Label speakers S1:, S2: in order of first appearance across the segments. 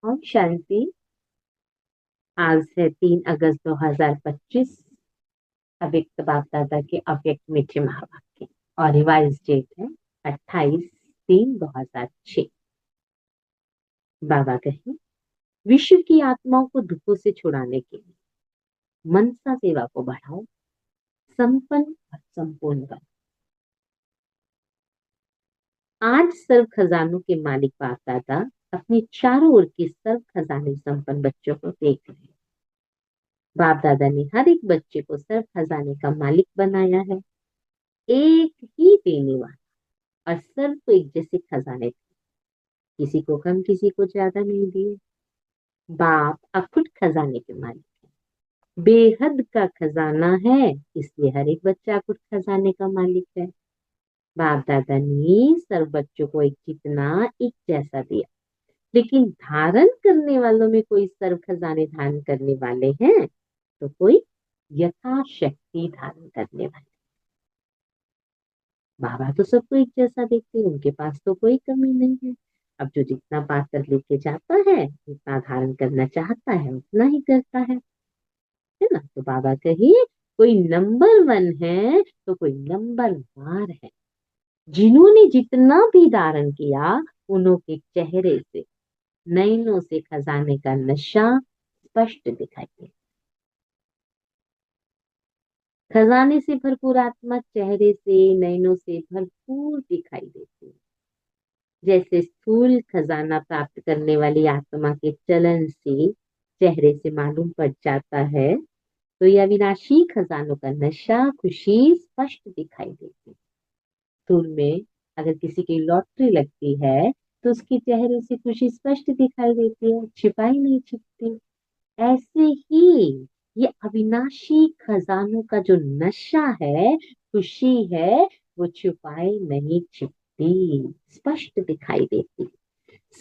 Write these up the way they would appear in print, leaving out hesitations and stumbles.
S1: और शांति। आज है 3 अगस्त 2025। अव्यक्त बाप दादा के अव्यक्त मीठे महावाक्य और रिवाइज डेट है 28/3/2006। बाबा कहे, विश्व की आत्माओं को दुखों से छुड़ाने के लिए मनसा सेवा को बढ़ाओ, संपन्न और संपूर्ण बनो। आज सर्व खजानों के मालिक बाप दादा अपने चारों ओर के सर्व खजाने संपन्न बच्चों को देख रहे हैं। बाप दादा ने हर एक बच्चे को सर्व खजाने का मालिक बनाया है। एक ही देने वाला और सबको एक जैसे खजाने थे। किसी को कम किसी को ज्यादा नहीं दिए। बाप अखुट खजाने के मालिक है। बेहद का खजाना है, इसलिए हर एक बच्चा अखुट खजाने का मालिक है। बाप दादा ने सब बच्चों को एक जितना एक जैसा दिया, लेकिन धारण करने वालों में कोई सर्व खजाने धारण करने वाले हैं तो कोई यथाशक्ति धारण करने वाले। बाबा तो सबको एक जैसा देखते हैं, उनके पास तो कोई कमी नहीं है। अब जो जितना पाकर लेके जाता है, जितना धारण करना चाहता है उतना ही करता है ना। तो बाबा कहिए, कोई नंबर 1 है तो कोई नंबर 4 है। जिन्होंने जितना भी धारण किया, उन्होंने के चेहरे से, नयनों से खजाने का नशा स्पष्ट दिखाई दे। खजाने से भरपूर आत्मा चेहरे से, नयनों से भरपूर दिखाई देती है। जैसे स्थूल खजाना प्राप्त करने वाली आत्मा के चलन से चेहरे से मालूम पड़ जाता है, तो यह विनाशी खजानों का नशा खुशी स्पष्ट दिखाई देती है। स्थूल में अगर किसी की लॉटरी लगती है तो उसके चेहरे से खुशी स्पष्ट दिखाई देती है, छिपाई नहीं छिपती। ऐसे ही ये अविनाशी खजानों का जो नशा है, खुशी है, वो छुपाई नहीं छिपती, स्पष्ट दिखाई देती।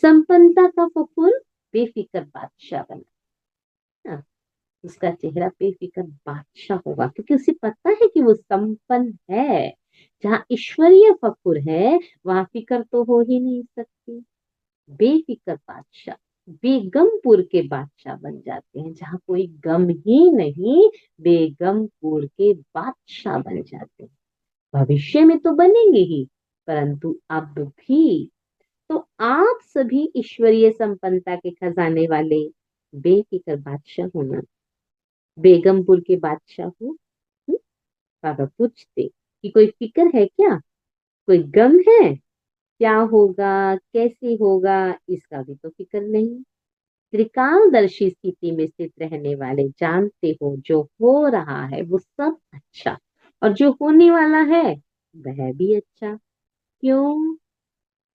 S1: संपन्नता का फकुर बेफिक्र बादशाह बना। हाँ, उसका चेहरा बेफिक्र बादशाह होगा, क्योंकि उसे पता है कि वो संपन्न है। जहाँ ईश्वरीय फकुर है, वहां फिक्र तो हो ही नहीं सकती। बेफिक्र बादशाह बेगमपुर के बादशाह बन जाते हैं। जहाँ कोई गम ही नहीं, बेगमपुर के बादशाह बन जाते हैं। भविष्य में तो बनेंगे ही, परंतु अब भी। तो आप सभी ईश्वरीय संपन्नता के खजाने वाले बेफिक्र बादशाह होना। बेगमपुर के बादशाह हो। बाबा पूछते कि कोई फिक्र है क्या, कोई गम है, क्या होगा, कैसे होगा, इसका भी तो फिक्र नहीं। त्रिकालदर्शी स्थिति में स्थित रहने वाले जानते हो, जो हो रहा है वो सब अच्छा, और जो होने वाला है वह भी अच्छा। क्यों?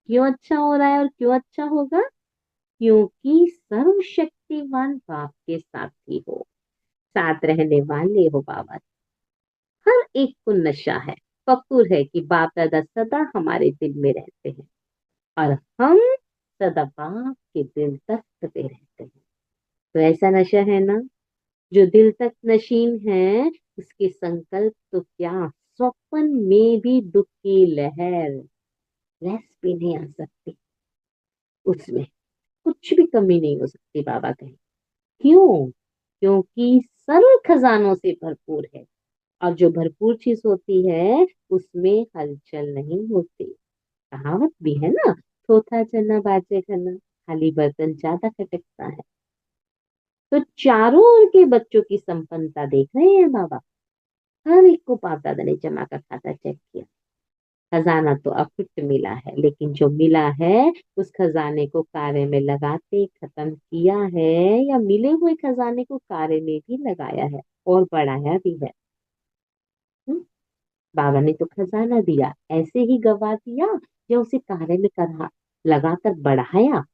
S1: क्यों अच्छा हो रहा है और क्यों अच्छा होगा? क्योंकि सर्वशक्तिमान बाप के साथी हो, साथ रहने वाले हो बाबा। हर एक को नशा है, फक्र है कि बाप दादा सदा हमारे दिल में रहते हैं और हम सदा बाप के दिल तख्त पे रहते हैं। तो ऐसा नशा है ना, जो दिल तक नशीन है, उसके संकल्प तो क्या, स्वप्न में भी दुख की लहर रस भी नहीं आ सकती। उसमें कुछ भी कमी नहीं हो सकती, बाबा कहे। क्यों? क्योंकि सर्व खजानों से भरपूर है, और जो भरपूर चीज होती है उसमें हलचल नहीं होती। कहावत भी है ना, थोथा चना बाजे खाना, खाली बर्तन ज्यादा खटकता है। तो चारों ओर के बच्चों की संपन्नता देख रहे हैं बाबा। हर एक को बाप दादा ने जमा का खाता चेक किया। खजाना तो अखुट मिला है, लेकिन जो मिला है उस खजाने को कार्य में लगाते खत्म किया है, या मिले हुए खजाने को कार्य में भी लगाया है और बढ़ाया भी है। हम्म? बाबा ने तो खजाना दिया, ऐसे ही गवा दिया या उसे कार्य में करा लगाकर बढ़ाया?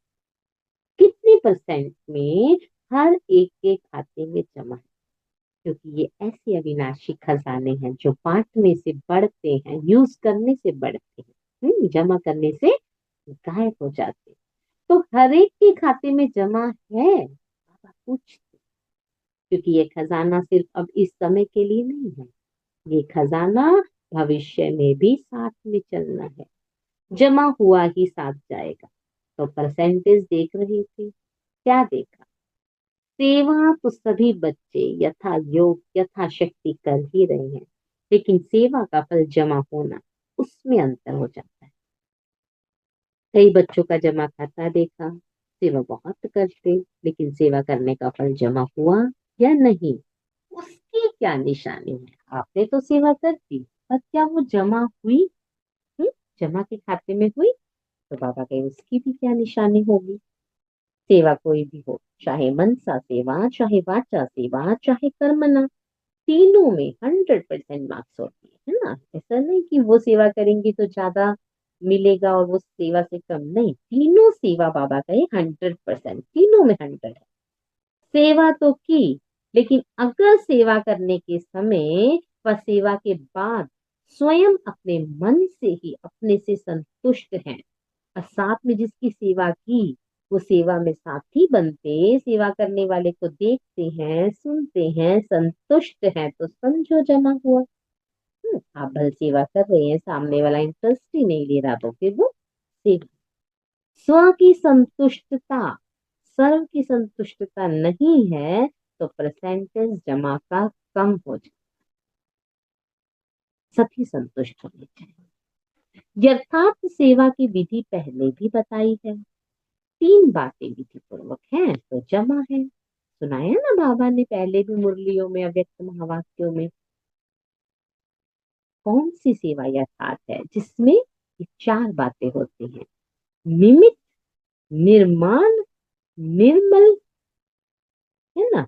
S1: कितने परसेंट में हर एक के खाते में जमा है? क्योंकि ये ऐसे अविनाशी खजाने हैं जो बांटने से बढ़ते हैं, यूज करने से बढ़ते हैं, जमा करने से गायब हो जाते हैं। तो हर एक के खाते में जमा है, बाबा पूछते। क्योंकि ये खजाना सिर्फ अब इस समय के लिए नहीं है, ये खजाना भविष्य में भी साथ में चलना है। जमा हुआ ही साथ जाएगा। तो परसेंटेज देख रहे थे, क्या देखा? सेवा तो सभी बच्चे यथा योग यथाशक्ति कर ही रहे हैं, लेकिन सेवा का फल जमा होना, उसमें अंतर हो जाता है। कई बच्चों का जमा खाता देखा, सेवा बहुत करते, लेकिन सेवा करने का फल जमा हुआ या नहीं, उसकी क्या निशानी है? आपने तो सेवा कर दी, पर क्या वो जमा हुई? हुँ? जमा के खाते में हुई? तो बाबा कहे उसकी भी क्या निशानी होगी? सेवा कोई भी हो, चाहे मनसा सेवा, चाहे वाचा सेवा, चाहे कर्मणा, तीनों में 100% मार्क्स होती है ना? ऐसा नहीं कि वो सेवा करेंगी तो ज्यादा मिलेगा और वो सेवा से कम, नहीं, तीनों सेवा बाबा का 100%, तीनों में 100 है। सेवा तो की, लेकिन अगर सेवा करने के समय व सेवा के बाद स्वयं अपने मन से ही अपने से संतुष्ट हैं, और साथ में जिसकी सेवा की वो सेवा में साथी बनते, सेवा करने वाले को देखते हैं, सुनते हैं, संतुष्ट हैं, तो समझो जमा हुआ। आप भले सेवा कर रहे हैं, सामने वाला इंटरेस्ट ही नहीं ले रहा, तो फिर वो सेवा। स्व की संतुष्टता, सर्व की संतुष्टता नहीं है, तो परसेंटेज जमा का कम हो जाए। सभी संतुष्ट होने चाहिए। यथार्थ सेवा की विधि पहले भी बताई है, 3 बातें विधि पूर्वक हैं तो जमा है। सुनाया ना बाबा ने पहले भी मुरलियों में, अव्यक्त महावाक्यों में। कौन सी सेवा यथार्थ है? जिसमें ये 4 बातें होती हैं: निमित्त, निर्माण, निर्मल, है ना,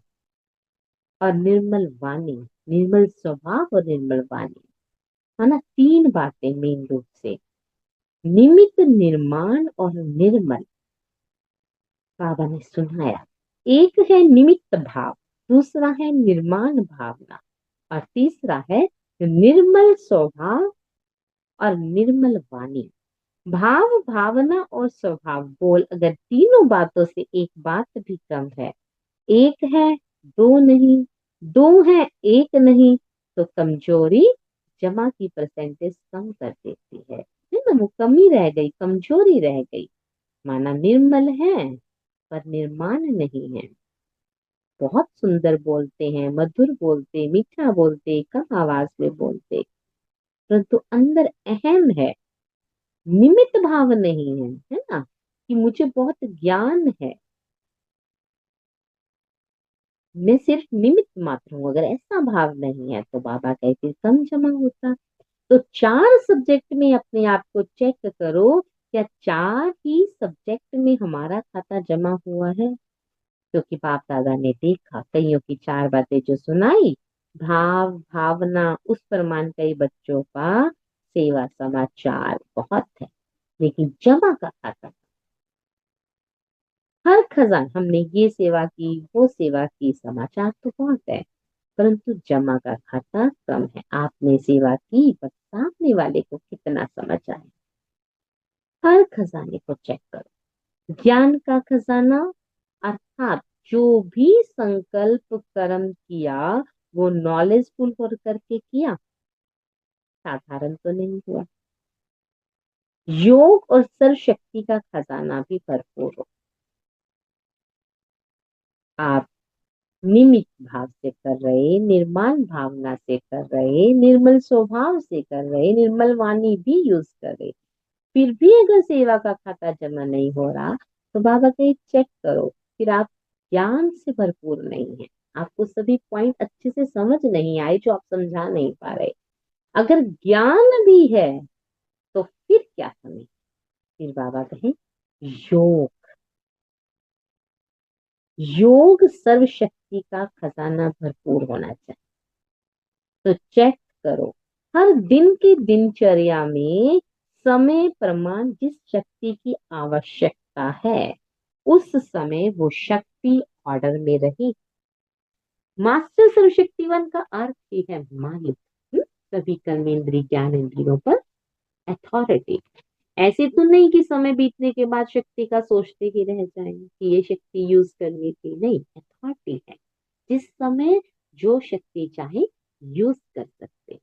S1: और निर्मल वाणी, निर्मल स्वभाव और निर्मल वाणी, है ना। 3 बातें मेन रूप से, निमित्त, निर्माण और निर्मल, बाबा ने सुनाया। एक है निमित्त भाव, दूसरा है निर्माण भावना, और तीसरा है निर्मल स्वभाव और निर्मल वाणी। भाव, भावना और स्वभाव, बोल अगर तीनों बातों से एक बात भी कम है, एक है दो नहीं, दो है एक नहीं, तो कमजोरी जमा की परसेंटेज कम कर देती है ना। वो कमी रह गई, कमजोरी रह गई। माना निर्मल है पर निर्माण नहीं है, बहुत सुंदर बोलते हैं, मधुर बोलते, मीठा बोलते, कम आवाज में बोलते, परंतु अंदर अहम है, निमित्त भाव नहीं है, है ना, कि मुझे बहुत ज्ञान है, मैं सिर्फ निमित्त मात्र हूं। अगर ऐसा भाव नहीं है तो बाबा कहते कम जमा होता। तो 4 सब्जेक्ट में अपने आप को चेक करो, क्या 4 ही सब्जेक्ट में हमारा खाता जमा हुआ है? क्योंकि बाप दादा ने देखा कईयों की 4 बातें जो सुनाई, भाव भावना उस पर मान कई बच्चों का सेवा समाचार बहुत है, लेकिन जमा का खाता, हर खजान हमने ये सेवा की वो सेवा की, समाचार तो बहुत है, परंतु जमा का खाता कम है। आपने सेवा की पर सामने वाले को कितना समझ आए? हर खजाने को चेक करो। ज्ञान का खजाना, अर्थात जो भी संकल्प कर्म किया वो नॉलेजफुल होकर करके किया, साधारण तो नहीं हुआ। योग और सर्वशक्ति का खजाना भी भरपूर हो। आप निमित्त भाव से कर रहे, निर्माण भावना से कर रहे, निर्मल स्वभाव से कर रहे, निर्मल वाणी भी यूज कर रहे, फिर भी अगर सेवा का खाता जमा नहीं हो रहा, तो बाबा कहे चेक करो, फिर आप ज्ञान से भरपूर नहीं है, आपको सभी पॉइंट अच्छे से समझ नहीं आए जो आप समझा नहीं पा रहे। अगर ज्ञान भी है तो फिर क्या कमी? फिर बाबा कहे योग, योग सर्वशक्ति का खजाना भरपूर होना चाहिए। तो चेक करो, हर दिन की दिनचर्या में समय प्रमाण जिस शक्ति की आवश्यकता है, उस समय वो शक्ति ऑर्डर में रही। मास्टर सर्वशक्तिवान का अर्थ ही है मालिक, सभी कर्मेंद्रिय ज्ञान इंद्रियों पर अथॉरिटी। ऐसे तो नहीं कि समय बीतने के बाद शक्ति का सोचते ही रह जाएं कि ये शक्ति यूज करनी थी, नहीं, अथॉरिटी है, जिस समय जो शक्ति चाहे यूज कर सकते।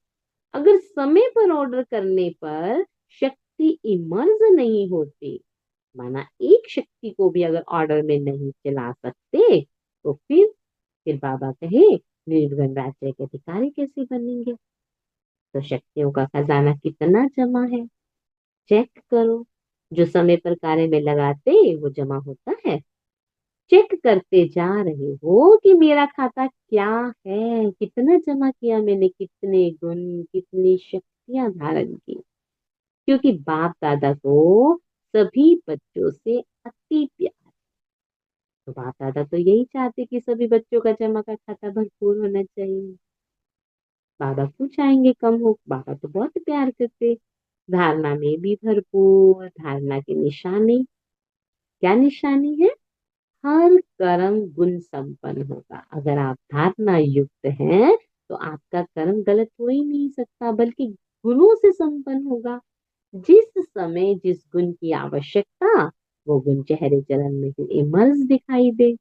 S1: अगर समय पर ऑर्डर करने पर शक्ति इमर्ज नहीं होती, माना एक शक्ति को भी अगर ऑर्डर में नहीं चला सकते तो फिर बाबा कहे निर्गुण राज्य के अधिकारी कैसे बनेंगे। तो शक्तियों का खजाना कितना जमा है, चेक करो। जो समय पर कार्य में लगाते वो जमा होता है। चेक करते जा रहे हो कि मेरा खाता क्या है, कितना जमा किया मैंने, कितने गुण, कितनी शक्तियां धारण की। क्योंकि बाप दादा को सभी बच्चों से अति प्यार। तो बाप दादा तो यही चाहते कि सभी बच्चों का जमा का खाता भरपूर होना चाहिए। बाबा क्यों चाहेंगे कम हो, बाबा तो बहुत प्यार करते। धारणा में भी भरपूर। धारणा की निशानी, क्या निशानी है? हर कर्म गुण संपन्न होगा। अगर आप धारणा युक्त हैं तो आपका कर्म गलत हो ही नहीं सकता, बल्कि गुणों से संपन्न होगा। जिस समय जिस गुण की आवश्यकता, वो गुण चेहरे चलन में ही इमर्स दिखाई दे।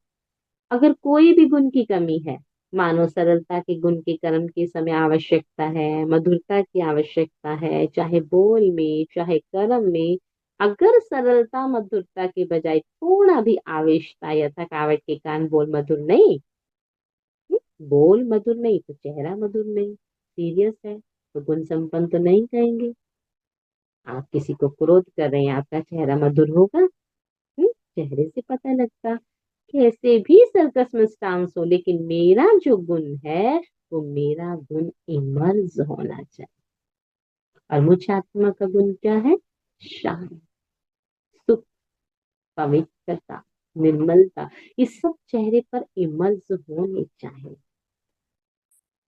S1: अगर कोई भी गुण की कमी है, मानो सरलता के गुण के कर्म के समय आवश्यकता है, मधुरता की आवश्यकता है, चाहे बोल में चाहे कर्म में, अगर सरलता मधुरता के बजाय थोड़ा भी आवेशता या थकावट के कारण बोल मधुर नहीं, बोल मधुर नहीं तो चेहरा मधुर नहीं, सीरियस है, तो गुण संपन्न तो नहीं कहेंगे। आप किसी को क्रोध कर रहे हैं, आपका चेहरा मधुर होगा? चेहरे से पता लगता। कैसे भी सर्कस में डांस हो, लेकिन मेरा जो गुण है वो मेरा गुण इमर्ज होना चाहिए। और मुझ आत्मा का गुण क्या है? शांति, सुख, पवित्रता, निर्मलता। ये सब चेहरे पर इमर्ज होने चाहिए।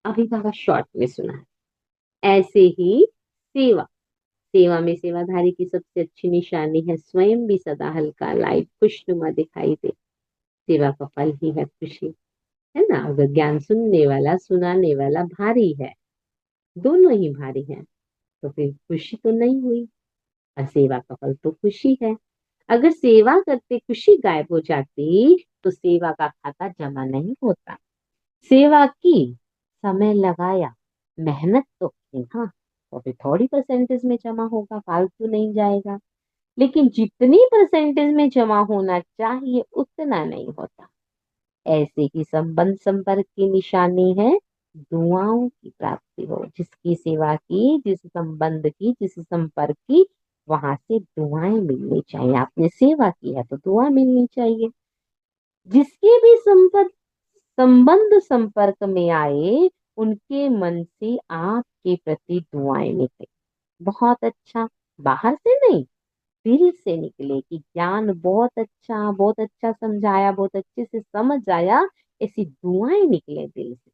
S1: अभी बाबा शॉर्ट में सुना है। ऐसे ही सेवा, सेवा में सेवाधारी की सबसे अच्छी निशानी है स्वयं भी सदा हल्का, लाइट, खुशनुमा दिखाई दे। सेवा का फल ही है खुशी, है ना। अगर ज्ञान सुनने वाला सुनाने वाला भारी है, दोनों ही भारी हैं, तो फिर खुशी तो नहीं हुई। और सेवा का फल तो खुशी है। अगर सेवा करते खुशी गायब हो जाती तो सेवा का खाता जमा नहीं होता। सेवा की, समय लगाया, मेहनत तो की, हाँ, तो फिर थोड़ी परसेंटेज में जमा होगा, फालतू नहीं जाएगा। लेकिन जितनी परसेंटेज में जमा होना चाहिए उतना नहीं होता। ऐसे ही संबंध संपर्क की निशानी है दुआओं की प्राप्ति हो। जिसकी सेवा की, जिस संबंध की, जिस संपर्क की, वहां से दुआएं मिलनी चाहिए। आपने सेवा की है तो दुआ मिलनी चाहिए। जिसके भी संपर्क संबंध संपर्क में आए, उनके मन से आपके प्रति दुआएं निकले। बहुत अच्छा, बाहर से नहीं, दिल से निकले कि ज्ञान बहुत अच्छा समझाया, बहुत अच्छे से समझ आया, ऐसी दुआएं निकले दिल से।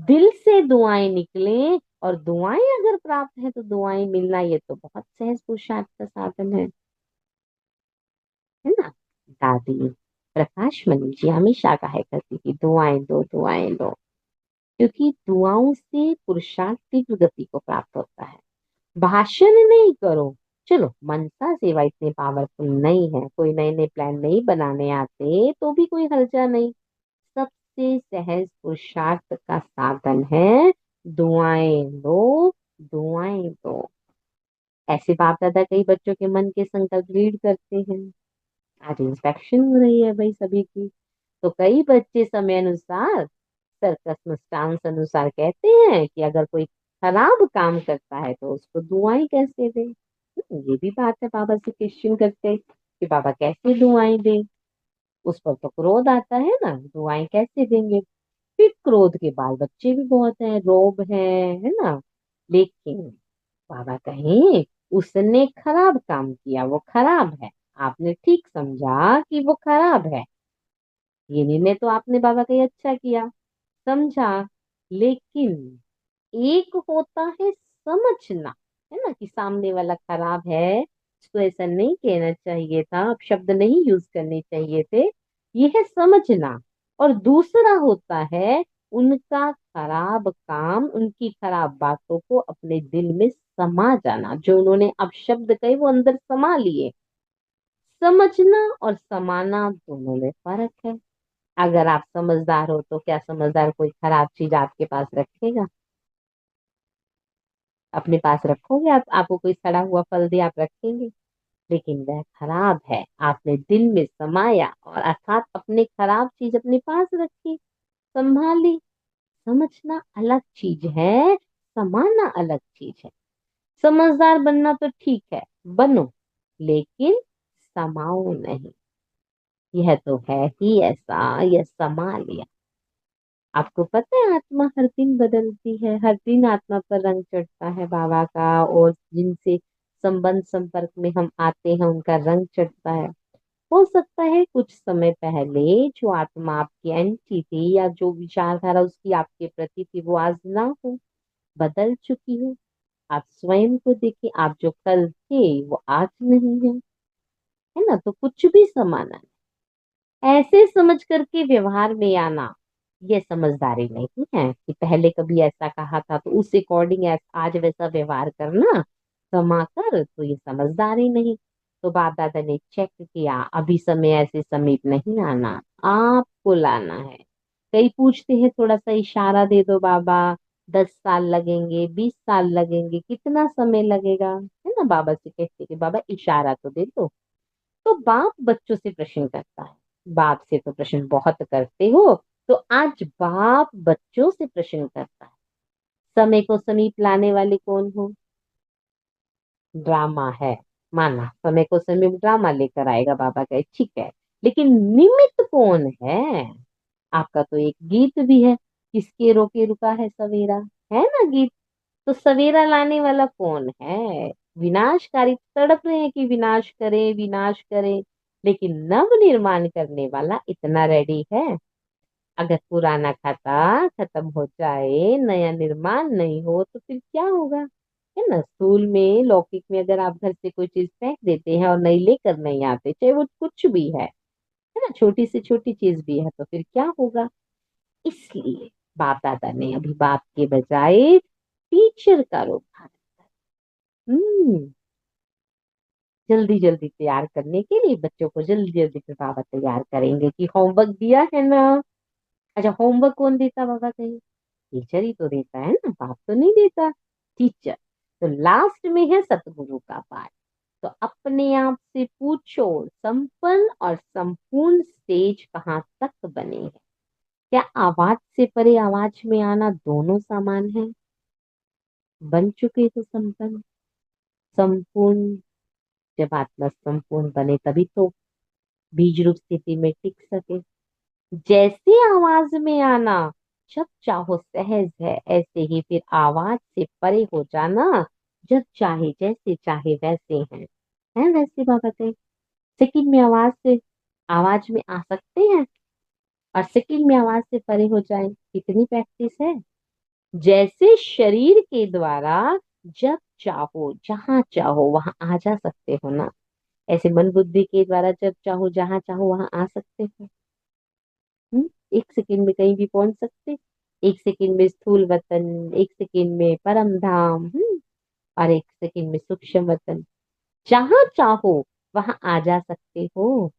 S1: दिल से दुआएं निकले, और दुआएं अगर प्राप्त है तो दुआएं मिलना, ये तो बहुत सहज पुरुषार्थ का साधन है ना। दादी प्रकाश मणि जी हमेशा कहा करती थी, दुआएं दो, दुआएं दो। क्योंकि दुआओं से पुरुषार्थ तीव्र गति को प्राप्त होता है। भाषण नहीं करो, चलो मनसा सेवा इतनी पावरफुल नहीं है, कोई नए नए प्लान नहीं बनाने आते तो भी कोई हर्जा नहीं। सबसे सहज पुरुषार्थ का साधन है दुआएं दो, दुआएं दो। ऐसे बाप दादा कई बच्चों के मन के संकल्प रीड करते हैं। आज इंस्पेक्शन हो रही है भाई सभी की, तो कई बच्चे समय अनुसार, सर्कस स्टांस अनुसार कहते हैं कि अगर कोई खराब काम करता है तो उसको दुआएं कैसे दे। ये भी बात है, बाबा से क्वेश्चन करते कि बाबा कैसे दुआएं दे। उस पर तो क्रोध आता है ना, दुआएं कैसे देंगे। फिर क्रोध के बाल बच्चे भी बहुत हैं, रोब है ना। लेकिन बाबा कहें उसने खराब काम किया, वो खराब है, आपने ठीक समझा कि वो खराब है, ये निर्णय तो आपने बाबा का ही अच्छा किया, समझा। लेकिन एक होता है समझना, है ना, कि सामने वाला खराब है, इसको ऐसा नहीं कहना चाहिए था, अब शब्द नहीं यूज करने चाहिए थे, ये है समझना। और दूसरा होता है उनका खराब काम, उनकी खराब बातों को अपने दिल में समा जाना। जो उन्होंने अब शब्द कहे वो अंदर समा लिए। समझना और समाना दोनों में फर्क है। अगर आप समझदार हो तो क्या समझदार कोई खराब चीज आपके पास रखेगा? अपने पास रखोगे? आप आपको कोई सड़ा हुआ फल दे, आप रखेंगे? लेकिन वह खराब है। आपने दिल में समाया और अर्थात अपने खराब चीज अपने पास रखी, संभाली। समझना अलग चीज है, समाना अलग चीज है। समझदार बनना तो ठीक है, बनो, लेकिन समाओ नहीं। यह तो है ही ऐसा, यह समा लिया। आपको पता है आत्मा हर दिन बदलती है, हर दिन आत्मा पर रंग चढ़ता है बाबा का, और जिनसे संबंध संपर्क में हम आते हैं उनका रंग चढ़ता है। हो सकता है कुछ समय पहले जो आत्मा आपकी एंटी थी या जो विचारधारा उसकी आपके प्रति थी वो आज ना हो, बदल चुकी हो। आप स्वयं को देखिए, आप जो कल थे वो आज नहीं है, है ना? तो कुछ भी समाना ऐसे समझ करके व्यवहार में आना, ये समझदारी नहीं है कि पहले कभी ऐसा कहा था तो उस अकॉर्डिंग आज वैसा व्यवहार करना, क्षमा कर, तो ये समझदारी नहीं। तो बाप दादा ने चेक किया, अभी समय ऐसे समीप नहीं आना, आपको लाना है। कई पूछते हैं थोड़ा सा इशारा दे दो बाबा, 10 साल लगेंगे, 20 साल लगेंगे, कितना समय लगेगा, है ना? बाबा से कहते कि बाबा इशारा तो दे दो। तो बाप बच्चों से प्रश्न करता है, बाप से तो प्रश्न बहुत करते हो, तो आज बाप बच्चों से प्रश्न करता है। समय को समीप लाने वाले कौन हो? ड्रामा है। माना समय को समीप ड्रामा लेकर आएगा बाबा का, ठीक है, लेकिन निमित्त कौन है? आपका तो एक गीत भी है, किसके रोके रुका है सवेरा, है ना गीत? तो सवेरा लाने वाला कौन है? विनाशकारी तड़प रहे हैं कि विनाश करें विनाश करें, लेकिन नव निर्माण करने वाला इतना रेडी है। अगर पुराना खाता खत्म हो जाए, नया निर्माण नहीं हो, तो फिर क्या होगा? है ना? स्कूल में लौकिक में अगर आप घर से कोई चीज फेंक देते हैं और नई लेकर नहीं आते, चाहे वो कुछ भी है ना, छोटी से छोटी चीज भी है, तो फिर क्या होगा? इसलिए बाप दादा ने अभी बाप के बजाय टीचर का रूप धारण। हम्म जल्दी जल्दी तैयार करने के लिए बच्चों को जल्दी जल्दी फिर बाबा तैयार करेंगे कि होमवर्क दिया है ना। अच्छा, होमवर्क कौन देता बाबा कहीं? टीचर ही तो देता है ना, बाप तो नहीं देता, टीचर। तो लास्ट में है सतगुरु का पाठ। तो अपने आप से पूछो, संपन्न और संपूर्ण स्टेज कहाँ तक बने हैं? क्या आवाज से परे आवाज में आना दोनों समान है? बन चुके तो संपन्न संपूर्ण। जब आत्मा संपूर्ण बने तभी तो बीज रूप स्थिति में टिक सके। जैसे आवाज में आना जब चाहो सहज है, ऐसे ही फिर आवाज से परे हो जाना जब चाहे जैसे चाहे वैसे है वैसे बाबा कहे। सेकंड में आवाज में आ सकते हैं और सेकंड में आवाज से परे हो जाए, कितनी प्रैक्टिस है। जैसे शरीर के द्वारा जब चाहो जहां चाहो वहां आ जा सकते हो ना, ऐसे मन बुद्धि के द्वारा जब चाहो जहां चाहो वहां आ सकते हो। एक सेकंड में कहीं भी पहुंच सकते, एक सेकंड में स्थूल वतन, एक सेकंड में परम धाम, और एक सेकंड में सूक्ष्म वतन। जहां चाहो वहां आ जा सकते हो,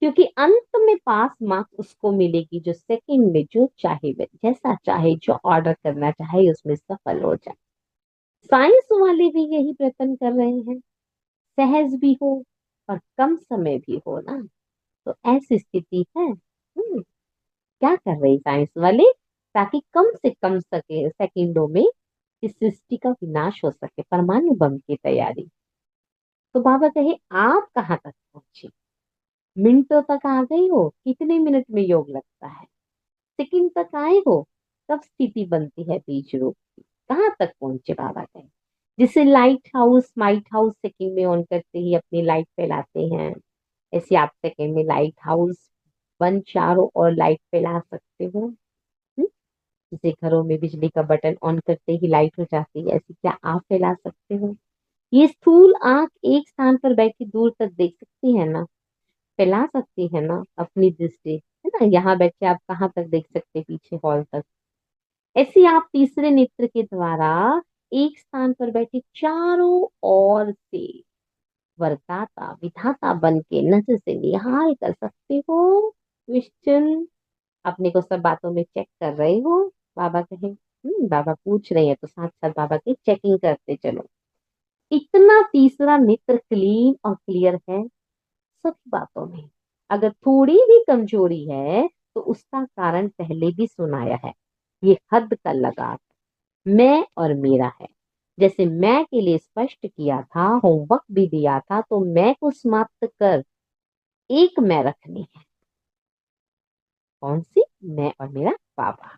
S1: क्योंकि अंत में पास मार्क्स उसको मिलेगी जो सेकंड में जो चाहे जैसा चाहे जो ऑर्डर करना चाहे उसमें सफल हो जाए। साइंस वाले भी यही प्रयत्न कर रहे हैं, सहज भी हो और कम समय भी हो ना। तो ऐसी स्थिति है। क्या कर रही साइंस वाले? ताकि कम से कम सके सेकंडों में इस सृष्टि का विनाश हो सके, परमाणु बम की तैयारी। तो बाबा कहे आप कहाँ तक पहुंचे? मिनटों तक आ गई हो? कितने मिनट में योग लगता है? सेकंड तक आए हो? तब स्थिति बनती है बीज रूप की। कहाँ तक पहुंचे बाबा कहे? जिसे light house might house second में ऑन करते ही अपनी लाइट फैलाते हैं, ऐसे आप सेकंड में लाइट हाउस बन चारों और लाइट फैला सकते हो। हम्म? जैसे घरों में बिजली का बटन ऑन करते ही लाइट हो जाती है, ऐसे क्या आप फैला सकते हो? ये स्थूल आंख एक स्थान पर बैठी दूर तक देख सकती है ना, फैला सकती है ना अपनी दृष्टि, है ना? यहाँ बैठे आप कहाँ तक देख सकते, पीछे हॉल तक। ऐसे आप तीसरे नेत्र के द्वारा एक स्थान पर बैठे चारों ओर से वरदाता विधाता बन के नजर से निहाल कर सकते हो। क्वेश्चन अपने को सब बातों में चेक कर रहे हो? बाबा कहे बाबा पूछ रहे हैं तो साथ साथ बाबा की चेकिंग करते चलो। इतना तीसरा नेत्र क्लीन और क्लियर है सभी बातों में। अगर थोड़ी भी कमजोरी है तो उसका कारण पहले भी सुनाया है। ये हद का लगाव मैं और मेरा है। जैसे मैं के लिए स्पष्ट किया था, होमवर्क भी दिया था, तो मैं को समाप्त कर एक मैं रखनी है। कौन सी? मैं और मेरा बाबा।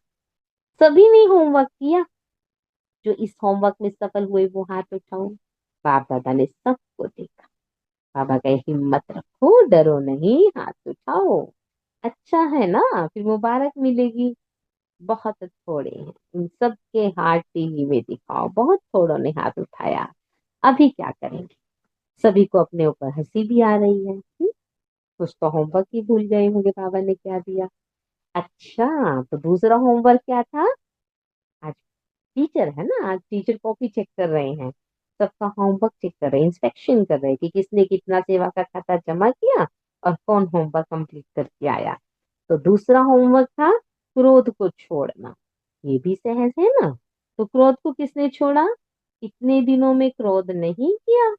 S1: सभी ने होमवर्क किया। जो इस होमवर्क में सफल हुए वो हाथ उठाओ। बाप दादा ने सबको देखा। बाबा कहे हिम्मत रखो, डरो नहीं, हाथ उठाओ। अच्छा है ना, फिर मुबारक मिलेगी। बहुत थोड़े हैं, इन सबके हाथ टीवी में दिखाओ। बहुत थोड़ों ने हाथ उठाया। अभी क्या करेंगे? सभी को अपने ऊपर हंसी भी आ रही है। कुछ तो होमवर्क ही भूल गए होंगे बाबा ने क्या दिया। अच्छा, तो दूसरा होमवर्क क्या था? आज टीचर है ना, आज टीचर कॉपी चेक कर रहे हैं। सबका होमवर्क चेक कर रहे हैं, इंस्पेक्शन कर रहे हैं कि किसने कितना सेवा का खाता जमा किया और कौन होमवर्क कंप्लीट करके आया। तो दूसरा होमवर्क था क्रोध को छोड़ना। ये भी सहज है ना। तो क्रोध को किसने छोड़ा? इतने दिनों में क्रोध नहीं किया।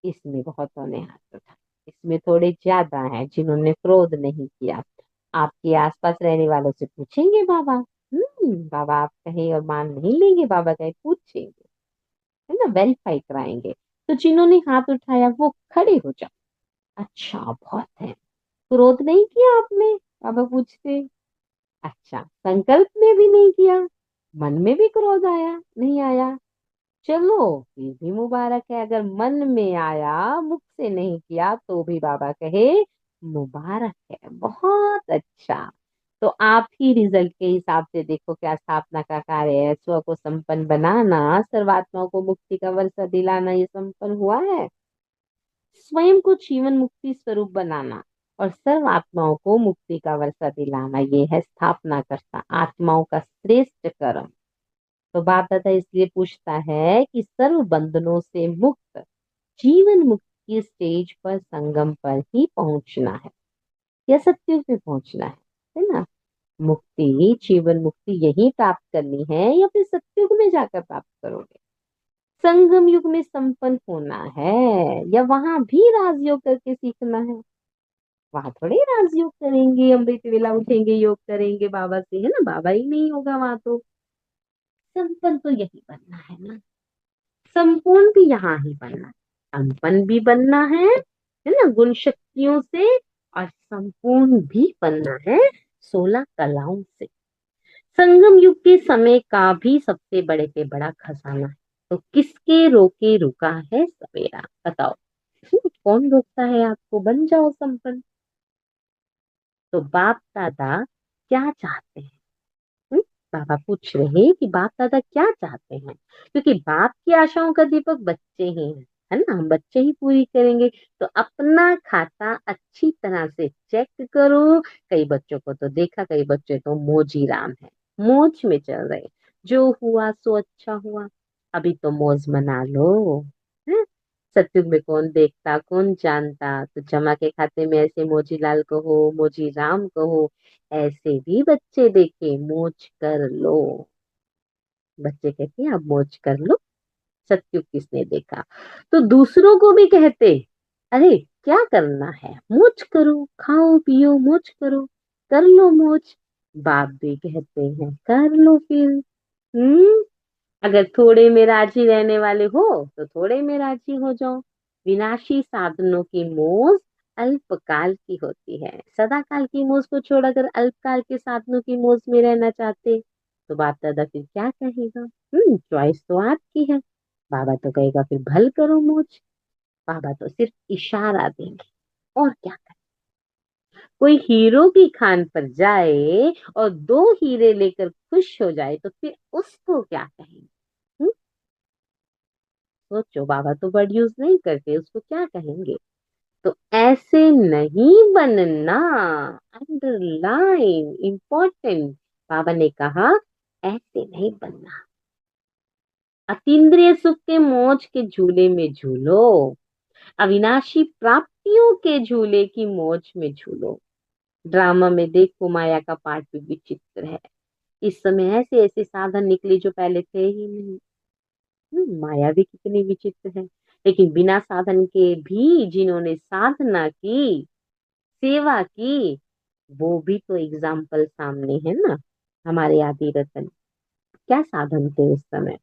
S1: इसमें बहुतों ने हाथ उठा। इसमें थोड़े ज्यादा हैं जिन्होंने क्रोध नहीं किया। आपके आसपास रहने वालों से पूछेंगे बाबा। बाबा आप कहे और मान नहीं लेंगे, बाबा कहे पूछेंगे, है ना, वेरीफाई कराएंगे। तो जिन्होंने हाथ उठाया वो खड़े हो जाओ। अच्छा, बहुत है। क्रोध नहीं किया आपने? बाबा पूछते। अच्छा, संकल्प में भी नहीं किया? मन में भी क्रोध आया नहीं आया? चलो, ये भी मुबारक है। अगर मन में आया, मुख से नहीं किया, तो भी बाबा कहे मुबारक है, बहुत अच्छा। तो आप ही रिजल्ट के हिसाब से देखो, क्या स्थापना का कार्य है, स्व को संपन्न बनाना, सर्वात्माओं को मुक्ति का वर्षा दिलाना, ये संपन्न हुआ है। स्वयं को जीवन मुक्ति स्वरूप बनाना और सर्व आत्माओं को मुक्ति का वर्षा दिलाना, ये है स्थापना करता आत्माओं का श्रेष्ठ कर्म। तो बाप दादा इसलिए पूछता है कि सर्व बंधनों से मुक्त जीवन मुक्ति की स्टेज पर, संगम पर ही पहुंचना है या सत्युग में पहुंचना है ना। मुक्ति, जीवन मुक्ति यही प्राप्त करनी है या फिर सत्युग में जाकर प्राप्त करोगे? संगम युग में संपन्न होना है या वहां भी राजयोग करके सीखना है? वहां थोड़े राजयोग करेंगे, अमृत वेला उठेंगे, योग करेंगे बाबा से, है ना, बाबा ही नहीं होगा वहां तो। संपन्न तो यही बनना है ना। संपूर्ण भी यहाँ ही बनना है, संपन्न भी बनना है ना, गुण शक्तियों से। और संपूर्ण भी बनना है 16 कलाओं से। संगम युग के समय का भी सबसे बड़े से बड़ा खजाना है। तो किसके रोके रुका है सवेरा? बताओ। कौन रोकता है आपको? बन जाओ संपन्न। तो बाप दादा क्या चाहते हैं? हम्म? बाबा पूछ रहे हैं कि बाप दादा क्या चाहते हैं, क्योंकि बाप की आशाओं का दीपक बच्चे ही हैं, है ना, हम बच्चे ही पूरी करेंगे। तो अपना खाता अच्छी तरह से चेक करो। कई बच्चों को तो देखा, कई बच्चे तो मौजी राम है, मौज में चल रहे। जो हुआ सो अच्छा हुआ। अभी तो मौज मना लो। है? सत्युग में कौन देखता, कौन जानता। तो जमा के खाते में ऐसे मोजी लाल कहो, मोजी राम कहो, ऐसे भी बच्चे देखे, मौज कर लो। बच्चे कहते हैं अब मौज कर लो। सत्युग किसने देखा? तो दूसरों को भी कहते, अरे क्या करना है, मौज करो, खाओ पियो मौज करो, कर लो मौज। बाप भी कहते हैं कर लो फिर। हम्म। अगर थोड़े में राजी रहने वाले हो तो थोड़े में राजी हो जाओ। विनाशी साधनों की मोज अल्पकाल की होती है। सदा काल की मोज को छोड़ अगर अल्पकाल के साधनों की मोज में रहना चाहते तो बाप दादा फिर क्या कहेगा? चॉइस तो आपकी है। बाबा तो कहेगा फिर भल करो मौज। बाबा तो सिर्फ इशारा देंगे, और क्या करें? कोई हीरो की खान पर जाए और दो हीरे लेकर खुश हो जाए तो फिर उसको क्या कहेंगे? हम्म? सोचो, बाबा तो वर्ड यूज नहीं करते, उसको क्या कहेंगे? तो ऐसे नहीं बनना। Underline important. बाबा ने कहा ऐसे नहीं बनना। अतीन्द्रिय सुख के मौज के झूले में झूलो, अविनाशी प्राप्तियों के झूले की मौज में झूलो। ड्रामा में देखो, माया का पाठ भी विचित्र है। इस समय ऐसे ऐसे साधन निकले जो पहले थे ही नहीं। माया भी कितनी विचित्र है। लेकिन बिना साधन के भी जिन्होंने साधना की, सेवा की, वो भी तो एग्जाम्पल सामने है ना। हमारे आदि रतन, क्या साधन थे उस समय,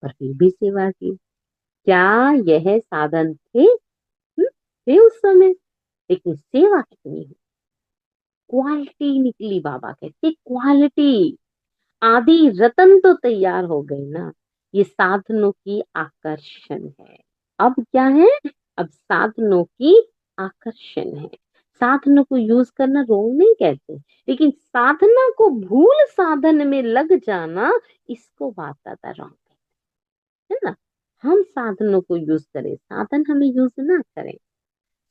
S1: पर फिर भी सेवा की। क्या यह साधन थे? थे उस समय, लेकिन सेवा कितनी है। क्वालिटी निकली, बाबा कहते क्वालिटी। आदि रतन तो तैयार हो गए ना। ये साधनों की आकर्षण है। अब क्या है? अब साधनों की आकर्षण है। साधनों को यूज करना रोंग नहीं कहते, लेकिन साधना को भूल साधन में लग जाना, इसको बात ज्यादा रॉन्ग है ना। हम साधनों को यूज करें, साधन हमें यूज ना करें।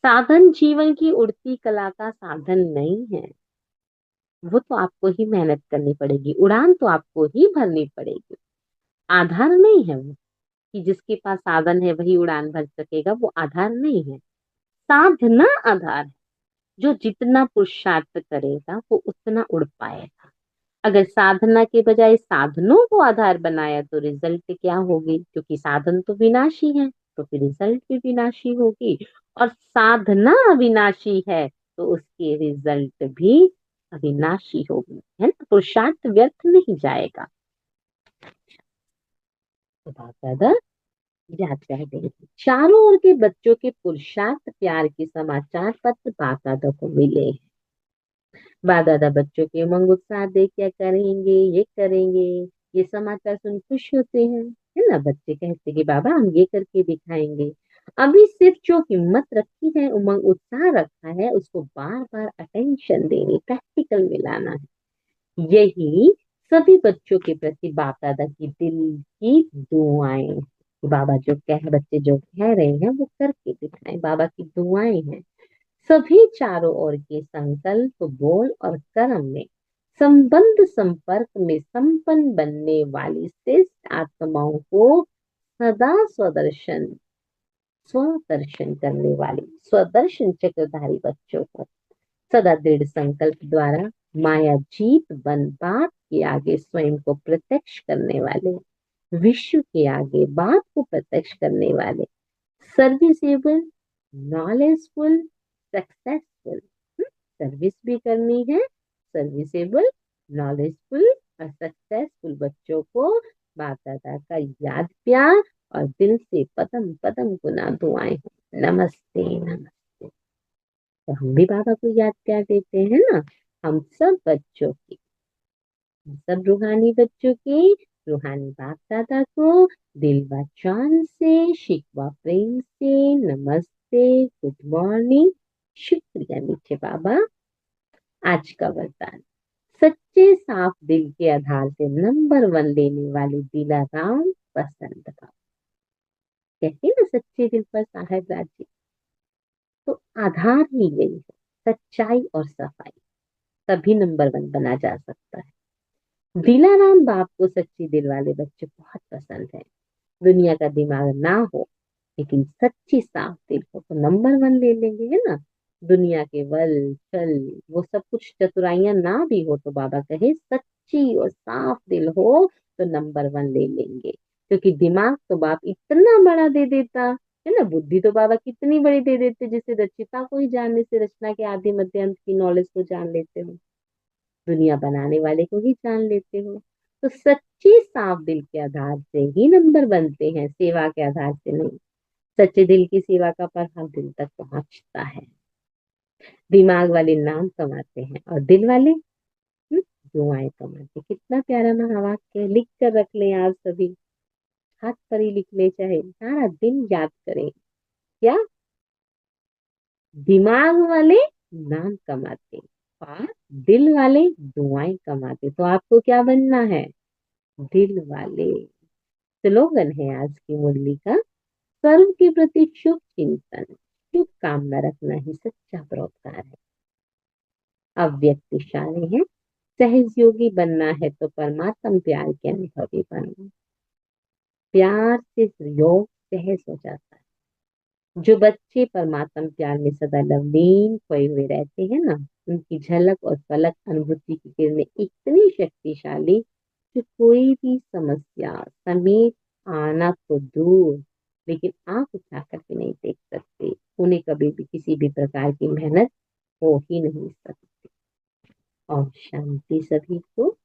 S1: साधन जीवन की उड़ती कला का साधन नहीं है। वो तो आपको ही मेहनत करनी पड़ेगी, उड़ान तो आपको ही भरनी पड़ेगी। आधार नहीं है वो, कि जिसके पास साधन है वही उड़ान भर सकेगा, वो आधार नहीं है। साधना आधार है। जो जितना पुरुषार्थ करेगा वो उतना उड़ पाएगा। अगर साधना के बजाय साधनों को आधार बनाया तो रिजल्ट क्या होगी? क्योंकि साधन तो विनाशी है, तो फिर रिजल्ट भी विनाशी होगी। और साधना अविनाशी है, तो उसके रिजल्ट भी अविनाशी होगी, है ना। पुरुषार्थ व्यर्थ नहीं जाएगा। तो बात ज्यादा याद कर देंगे। चारों ओर के बच्चों के पुरुषार्थ प्यार के समाचार पत्र बाप दादा को मिले। बाप दादा बच्चों के उमंग उत्साह देख क्या करेंगे, ये करेंगे, ये समाचार सुन खुश होते हैं, है ना। बच्चे कहते कि बाबा हम ये करके दिखाएंगे। अभी सिर्फ जो हिम्मत रखी है, उमंग उत्साह रखा है, उसको बार बार अटेंशन देनी, प्रैक्टिकल में लाना है। यही सभी बच्चों के प्रति बाप दादा की दिल की दुआएं, बाबा जो कह बच्चे जो कह रहे हैं वो करके दिखाएं, बाबा की दुआएं हैं। सभी चारों ओर के संकल्प बोल और कर्म में संबंध संपर्क में संपन्न बनने वाली श्रेष्ठ आत्माओं को सदा स्वदर्शन करने वाली स्वदर्शन चक्रधारी बच्चों को सदा दृढ़ संकल्प द्वारा माया जीत बन बात के आगे स्वयं को प्रत्यक्ष करने वाले, विश्व के आगे बात को प्रत्यक्ष करने वाले, सर्विसेबल, नॉलेजफुल, सक्सेसफुल। सर्विस भी करनी है, सर्विसेबल, नॉलेजफुल और सक्सेसफुल बच्चों को बाप दादा का याद प्यार और दिल से पदम पदम गुना दुआएं हो। नमस्ते नमस्ते। तो हम भी बाबा को याद प्यार देते हैं ना। हम सब बच्चों की, हम सब रूहानी बच्चों की, रूहानी बाप दादा को दिल व जान से, शिकवा प्रेम से नमस्ते, गुड मॉर्निंग, शुक्रिया मीठे बाबा। आज का वरदान, सच्चे साफ दिल के आधार से नंबर वन लेने वाले दिलाराम बसंत बाबा। कहते हैं ना सच्चे दिल पर साहेब राज्य। तो आधार ही यही है, सच्चाई और सफाई, तभी नंबर वन बना जा सकता है। दिलाराम बाप को सच्ची दिल वाले बच्चे बहुत पसंद है। दुनिया का दिमाग ना हो, लेकिन सच्ची साफ दिल हो तो नंबर वन ले लेंगे, है ना। दुनिया के बल छल वो सब कुछ चतुराइयां ना भी हो, तो बाबा कहे सच्ची और साफ दिल हो तो नंबर वन ले लेंगे। क्योंकि दिमाग तो बाप इतना बड़ा दे देता है ना, बुद्धि तो बाबा कितनी बड़ी दे देते, जिसे रचिता को ही जानने से रचना के आदि मध्य अंत की नॉलेज को जान लेते हो, दुनिया बनाने वाले को ही जान लेते हो। तो सच्ची साफ दिल के आधार से ही नंबर बनते हैं, सेवा के आधार से नहीं। सच्चे दिल की सेवा का प्रभाव दिल तक पहुंचता है। दिमाग वाले नाम कमाते हैं और दिल वाले दुआएं कमाते। कितना प्यारा महावाक्य, लिख कर रख लें आप सभी, हाथ पर ही लिख ले, चाहे सारा दिन याद करें। क्या? दिमाग वाले नाम कमाते और दिल वाले दुआएं कमाते। तो आपको क्या बनना है? दिल वाले। स्लोगन है आज की मुरली का, सर्व के प्रति शुभ चिंतन, शुभ कामना रखना ही सच्चा परोपकार है। अव्यक्तिशाली है, सहयोगी बनना है तो परमात्म प्यार के अनुभवी बनो। प्यार से योग सहज हो जाता है। जो बच्चे परमात्म प्यार में सदा लवलीन खोए हुए रहते हैं ना, उनकी झलक और पलक अनुभूति की किरणें इतनी शक्तिशाली कि कोई भी समस्या समेत आना तो दूर, लेकिन आंख उठा करके नहीं देख सकते, उन्हें कभी भी किसी भी प्रकार की मेहनत हो ही नहीं सकती। और शांति सभी को।